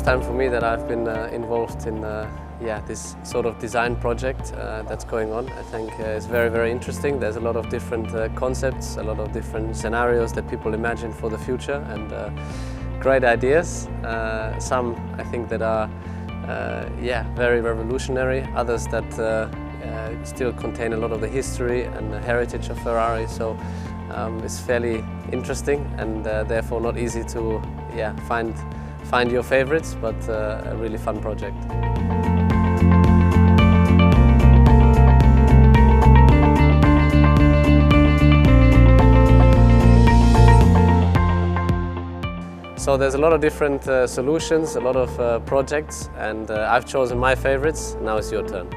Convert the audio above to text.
time for me that I've been involved in this sort of design project that's going on. I think it's very, very interesting. There's a lot of different concepts, a lot of different scenarios that people imagine for the future, and great ideas. Some I think that are very revolutionary, others that still contain a lot of the history and the heritage of Ferrari. So it's fairly interesting and therefore not easy to find your favorites, but a really fun project. So there's a lot of different solutions, a lot of projects, and I've chosen my favorites. Now it's your turn.